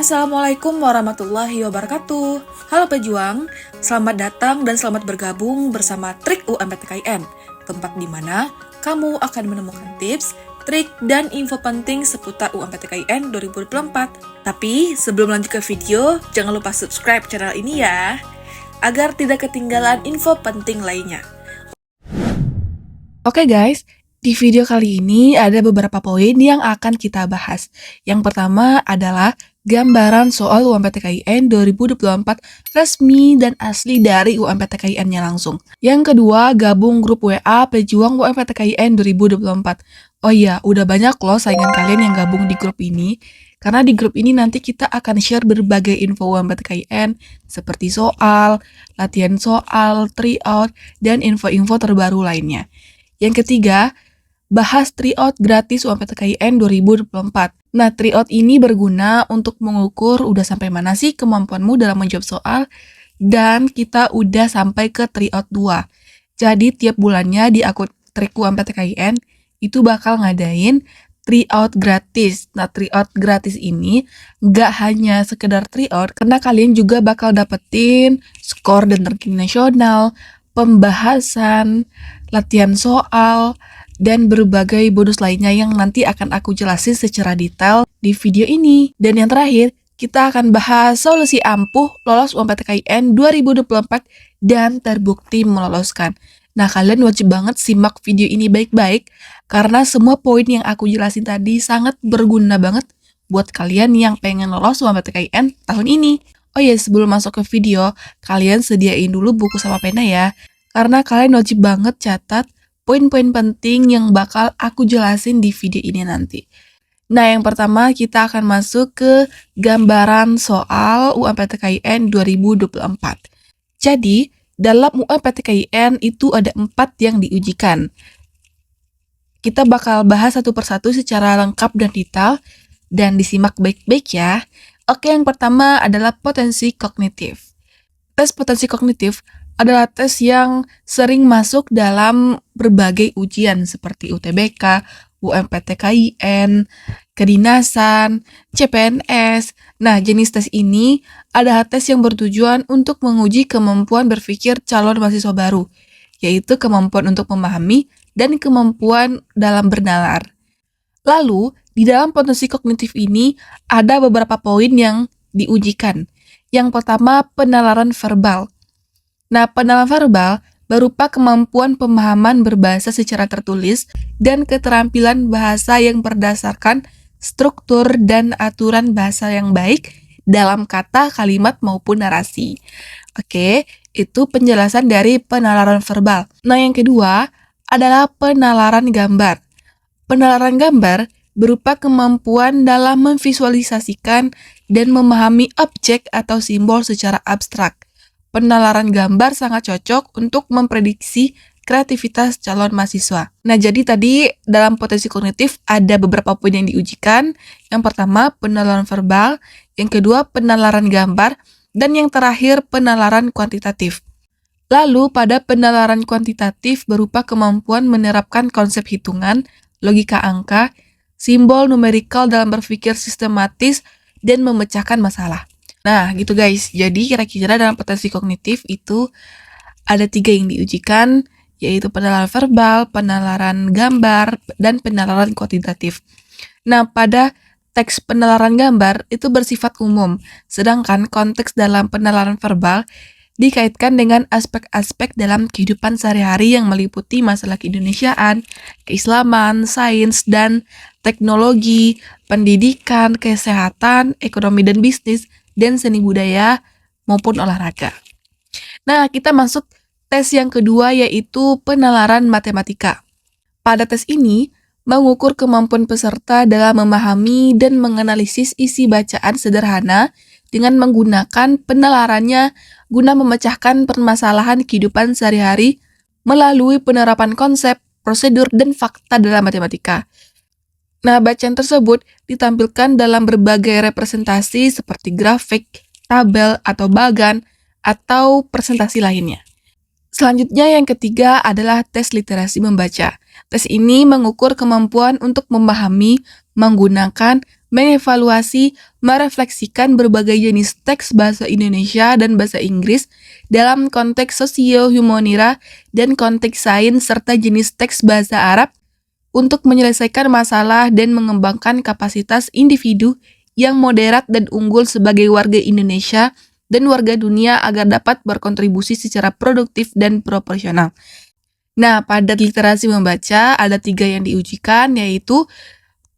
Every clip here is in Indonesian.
Assalamualaikum warahmatullahi wabarakatuh. Halo pejuang, selamat datang dan selamat bergabung bersama Trik UMPTKIN, tempat di mana kamu akan menemukan tips, trik, dan info penting seputar UMPTKIN 2024. Tapi sebelum lanjut ke video, jangan lupa subscribe channel ini ya, agar tidak ketinggalan info penting lainnya. Oke guys, di video kali ini ada beberapa poin yang akan kita bahas. Yang pertama adalah gambaran soal UMPTKIN 2024 resmi dan asli dari UMPTKIN-nya langsung. Yang kedua, gabung grup WA Pejuang UMPTKIN 2024. Oh iya, udah banyak loh saingan kalian yang gabung di grup ini. Karena di grup ini nanti kita akan share berbagai info UMPTKIN seperti soal, latihan soal, tryout, dan info-info terbaru lainnya. Yang ketiga, bahas tryout gratis UMPTKIN 2024. Nah, tryout ini berguna untuk mengukur udah sampai mana sih kemampuanmu dalam menjawab soal, dan kita udah sampai ke tryout 2. Jadi, tiap bulannya di akun Trik UMPTKIN itu bakal ngadain tryout gratis. Nah, tryout gratis ini nggak hanya sekedar tryout, karena kalian juga bakal dapetin skor dan ranking nasional, pembahasan, latihan soal, dan berbagai bonus lainnya yang nanti akan aku jelasin secara detail di video ini. Dan yang terakhir, kita akan bahas solusi ampuh lolos UMPTKIN 2024 dan terbukti meloloskan. Nah, kalian wajib banget simak video ini baik-baik, karena semua poin yang aku jelasin tadi sangat berguna banget buat kalian yang pengen lolos UMPTKIN tahun ini. Oh ya, sebelum masuk ke video, kalian sediain dulu buku sama pena ya, karena kalian wajib banget catat poin-poin penting yang bakal aku jelasin di video ini nanti. Nah, yang pertama kita akan masuk ke gambaran soal UMPTKIN 2024. Jadi, dalam UMPTKIN itu ada 4 yang diujikan. Kita bakal bahas satu persatu secara lengkap dan detail, dan disimak baik-baik ya. Oke, yang pertama adalah potensi kognitif. Tes potensi kognitif adalah tes yang sering masuk dalam berbagai ujian seperti UTBK, UMPTKIN, kedinasan, CPNS. Nah, jenis tes ini adalah tes yang bertujuan untuk menguji kemampuan berpikir calon mahasiswa baru, yaitu kemampuan untuk memahami dan kemampuan dalam bernalar. Lalu, di dalam potensi kognitif ini ada beberapa poin yang diujikan. Yang pertama, penalaran verbal. Nah, penalaran verbal berupa kemampuan pemahaman berbahasa secara tertulis dan keterampilan bahasa yang berdasarkan struktur dan aturan bahasa yang baik dalam kata, kalimat, maupun narasi. Oke, itu penjelasan dari penalaran verbal. Nah, yang kedua adalah penalaran gambar. Penalaran gambar berupa kemampuan dalam memvisualisasikan dan memahami objek atau simbol secara abstrak. Penalaran gambar sangat cocok untuk memprediksi kreativitas calon mahasiswa. Nah, jadi tadi dalam potensi kognitif ada beberapa poin yang diujikan. Yang pertama, penalaran verbal. Yang kedua, penalaran gambar. Dan yang terakhir, penalaran kuantitatif. Lalu, pada penalaran kuantitatif berupa kemampuan menerapkan konsep hitungan, logika angka, simbol numerikal dalam berpikir sistematis, dan memecahkan masalah. Nah, gitu guys. Jadi, kira-kira dalam potensi kognitif itu ada 3 yang diujikan, yaitu penalaran verbal, penalaran gambar, dan penalaran kuantitatif. Nah, pada teks penalaran gambar itu bersifat umum, sedangkan konteks dalam penalaran verbal dikaitkan dengan aspek-aspek dalam kehidupan sehari-hari yang meliputi masalah keindonesiaan, keislaman, sains, dan teknologi, pendidikan, kesehatan, ekonomi dan bisnis, dan seni budaya maupun olahraga. Nah, kita masuk tes yang kedua, yaitu penalaran matematika. Pada tes ini, mengukur kemampuan peserta dalam memahami dan menganalisis isi bacaan sederhana dengan menggunakan penalarannya guna memecahkan permasalahan kehidupan sehari-hari melalui penerapan konsep, prosedur, dan fakta dalam matematika. Nah, bacaan tersebut ditampilkan dalam berbagai representasi seperti grafik, tabel, atau bagan, atau presentasi lainnya. Selanjutnya yang ketiga adalah tes literasi membaca. Tes ini mengukur kemampuan untuk memahami, menggunakan, mengevaluasi, merefleksikan berbagai jenis teks bahasa Indonesia dan bahasa Inggris dalam konteks sosio-humanira dan konteks sains serta jenis teks bahasa Arab untuk menyelesaikan masalah dan mengembangkan kapasitas individu yang moderat dan unggul sebagai warga Indonesia dan warga dunia agar dapat berkontribusi secara produktif dan proporsional. Nah, pada literasi membaca ada 3 yang diujikan, yaitu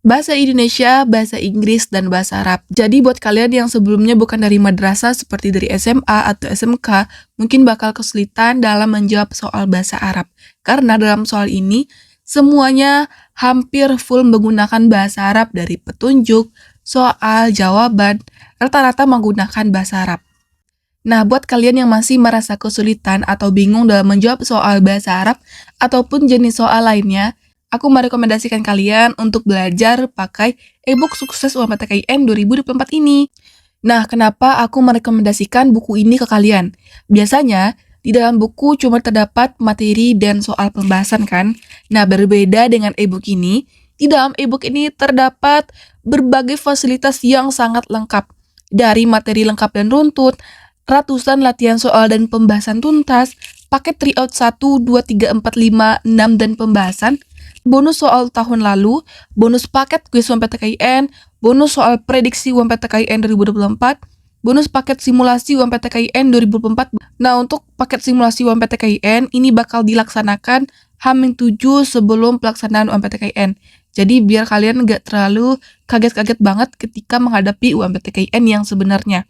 bahasa Indonesia, bahasa Inggris, dan bahasa Arab. Jadi buat kalian yang sebelumnya bukan dari madrasah seperti dari SMA atau SMK, mungkin bakal kesulitan dalam menjawab soal bahasa Arab. Karena dalam soal ini, semuanya hampir full menggunakan bahasa Arab dari petunjuk, soal, jawaban, rata-rata menggunakan bahasa Arab. Nah, buat kalian yang masih merasa kesulitan atau bingung dalam menjawab soal bahasa Arab ataupun jenis soal lainnya, aku merekomendasikan kalian untuk belajar pakai e-book Sukses UMPTKIN 2024 ini. Nah, kenapa aku merekomendasikan buku ini ke kalian? Biasanya, di dalam buku cuma terdapat materi dan soal pembahasan kan? Nah, berbeda dengan e-book ini, di dalam e-book ini terdapat berbagai fasilitas yang sangat lengkap. Dari materi lengkap dan runtut, ratusan latihan soal dan pembahasan tuntas, paket tryout 1, 2, 3, 4, 5, 6, dan pembahasan, bonus soal tahun lalu, bonus paket kuis UMPTKIN, bonus soal prediksi UMPTKIN 2024, bonus paket simulasi UMPTKIN 2024. Nah, untuk paket simulasi UMPTKIN ini bakal dilaksanakan H-7 sebelum pelaksanaan UMPTKIN. Jadi biar kalian nggak terlalu kaget-kaget banget ketika menghadapi UMPTKIN yang sebenarnya.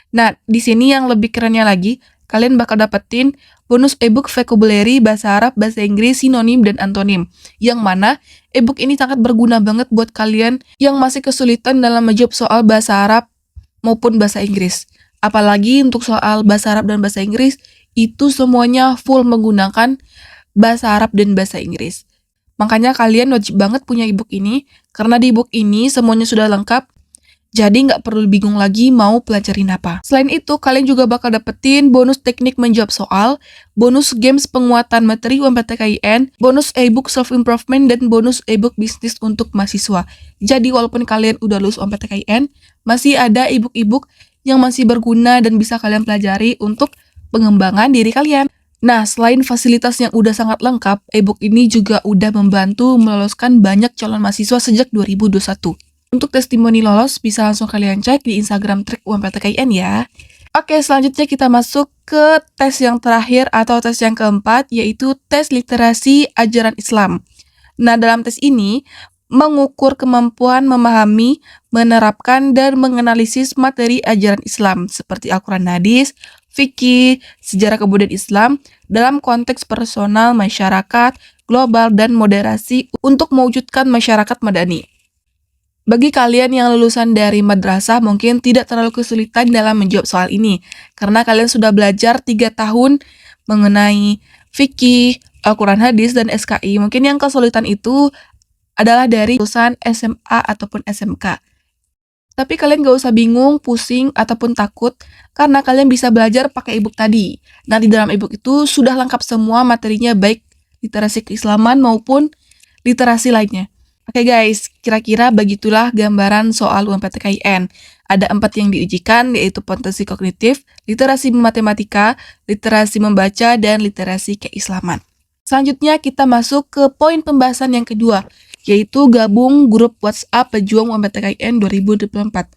Nah, di sini yang lebih kerennya lagi, kalian bakal dapetin bonus e-book vocabulary bahasa Arab, bahasa Inggris, sinonim, dan antonim. Yang mana e-book ini sangat berguna banget buat kalian yang masih kesulitan dalam menjawab soal bahasa Arab maupun bahasa Inggris. Apalagi untuk soal bahasa Arab dan bahasa Inggris, itu semuanya full menggunakan bahasa Arab dan bahasa Inggris. Makanya kalian wajib banget punya e-book ini, karena di e-book ini semuanya sudah lengkap, jadi nggak perlu bingung lagi mau pelajarin apa. Selain itu, kalian juga bakal dapetin bonus teknik menjawab soal, bonus games penguatan materi UMPTKIN, bonus e-book self-improvement, dan bonus e-book bisnis untuk mahasiswa. Jadi walaupun kalian udah lulus UMPTKIN, masih ada e-book yang masih berguna dan bisa kalian pelajari untuk pengembangan diri kalian. Nah, selain fasilitas yang udah sangat lengkap, e-book ini juga udah membantu meloloskan banyak calon mahasiswa sejak 2021. Untuk testimoni lolos, bisa langsung kalian cek di Instagram Trik UMPTKIN ya. Oke, selanjutnya kita masuk ke tes yang terakhir atau tes yang keempat, yaitu tes literasi ajaran Islam. Nah, dalam tes ini, mengukur kemampuan memahami, menerapkan, dan menganalisis materi ajaran Islam, seperti Al-Quran Hadis, fikih, sejarah kebudayaan Islam, dalam konteks personal, masyarakat, global, dan moderasi untuk mewujudkan masyarakat madani. Bagi kalian yang lulusan dari madrasah mungkin tidak terlalu kesulitan dalam menjawab soal ini, karena kalian sudah belajar 3 tahun mengenai fikih, Al-Quran Hadis, dan SKI. Mungkin yang kesulitan itu adalah dari lulusan SMA ataupun SMK. Tapi kalian gak usah bingung, pusing, ataupun takut, karena kalian bisa belajar pakai e-book tadi. Nah, di dalam e-book itu sudah lengkap semua materinya, baik literasi keislaman maupun literasi lainnya. Oke guys, kira-kira begitulah gambaran soal UMPTKIN. Ada 4 yang diujikan, yaitu potensi kognitif, literasi matematika, literasi membaca, dan literasi keislaman. Selanjutnya kita masuk ke poin pembahasan yang kedua, yaitu gabung grup WhatsApp Pejuang UMPTKIN 2024.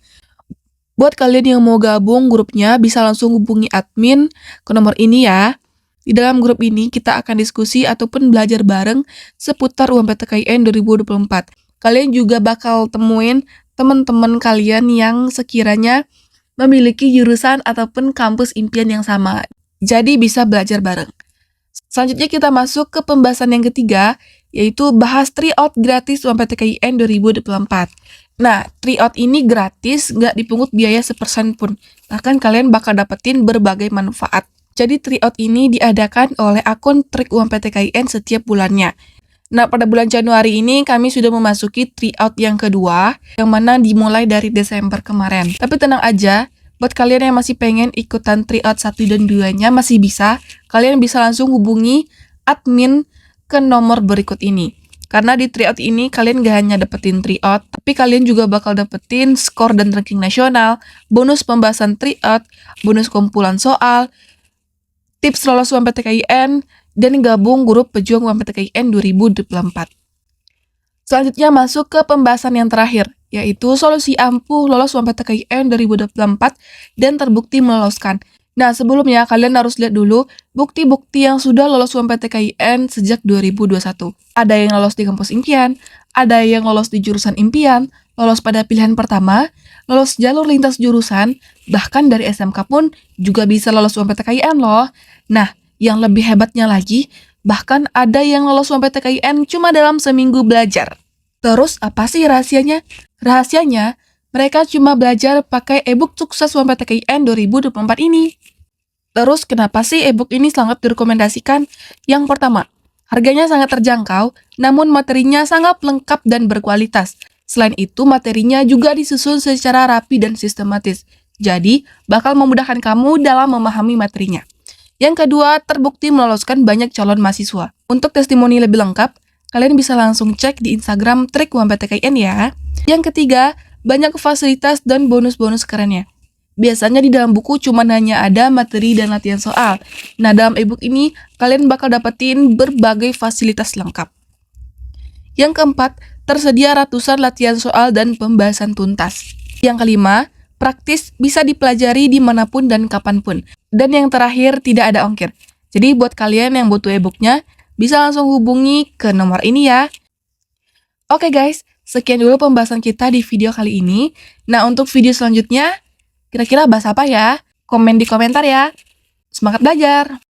Buat kalian yang mau gabung grupnya, bisa langsung hubungi admin ke nomor ini ya. Di dalam grup ini kita akan diskusi ataupun belajar bareng seputar UMPTKIN 2024. Kalian juga bakal temuin teman-teman kalian yang sekiranya memiliki jurusan ataupun kampus impian yang sama. Jadi bisa belajar bareng. Selanjutnya kita masuk ke pembahasan yang ketiga, yaitu bahas tryout gratis UMPTKIN 2024. Nah, tryout ini gratis, nggak dipungut biaya sepersen pun. Bahkan kalian bakal dapetin berbagai manfaat. Jadi tryout ini diadakan oleh akun Trik UMPTKIN setiap bulannya. Nah, pada bulan Januari ini kami sudah memasuki tryout yang kedua, yang mana dimulai dari Desember kemarin. Tapi tenang aja, buat kalian yang masih pengen ikutan tryout 1 dan 2-nya masih bisa. Kalian bisa langsung hubungi admin ke nomor berikut ini. Karena di tryout ini kalian gak hanya dapetin tryout, tapi kalian juga bakal dapetin skor dan ranking nasional, bonus pembahasan tryout, bonus kumpulan soal, tips lolos UMPTKIN, dan gabung grup pejuang UMPTKIN 2024. Selanjutnya masuk ke pembahasan yang terakhir, yaitu solusi ampuh lolos UMPTKIN 2024 dan terbukti meloloskan. Nah, sebelumnya kalian harus lihat dulu bukti-bukti yang sudah lolos UMPTKIN sejak 2021. Ada yang lolos di kampus impian, ada yang lolos di jurusan impian, lolos pada pilihan pertama, lolos jalur lintas jurusan, bahkan dari SMK pun juga bisa lolos UMPTKIN loh. Nah, yang lebih hebatnya lagi, bahkan ada yang lolos UMPTKIN cuma dalam seminggu belajar. Terus apa sih rahasianya? Rahasianya, mereka cuma belajar pakai e-book sukses UMPTKIN 2024 ini. Terus kenapa sih e-book ini sangat direkomendasikan? Yang pertama, harganya sangat terjangkau, namun materinya sangat lengkap dan berkualitas. Selain itu, materinya juga disusun secara rapi dan sistematis. Jadi, bakal memudahkan kamu dalam memahami materinya. Yang kedua, terbukti meloloskan banyak calon mahasiswa. Untuk testimoni lebih lengkap, kalian bisa langsung cek di Instagram Trik UMPTKIN ya. Yang ketiga, banyak fasilitas dan bonus-bonus kerennya. Biasanya di dalam buku cuma hanya ada materi dan latihan soal. Nah, dalam e-book ini, kalian bakal dapetin berbagai fasilitas lengkap. Yang keempat, tersedia ratusan latihan soal dan pembahasan tuntas. Yang kelima, praktis bisa dipelajari dimanapun dan kapanpun. Dan yang terakhir, tidak ada ongkir. Jadi buat kalian yang butuh e-booknya, bisa langsung hubungi ke nomor ini ya. Oke guys, sekian dulu pembahasan kita di video kali ini. Nah, untuk video selanjutnya, kira-kira bahas apa ya? Komen di komentar ya. Semangat belajar!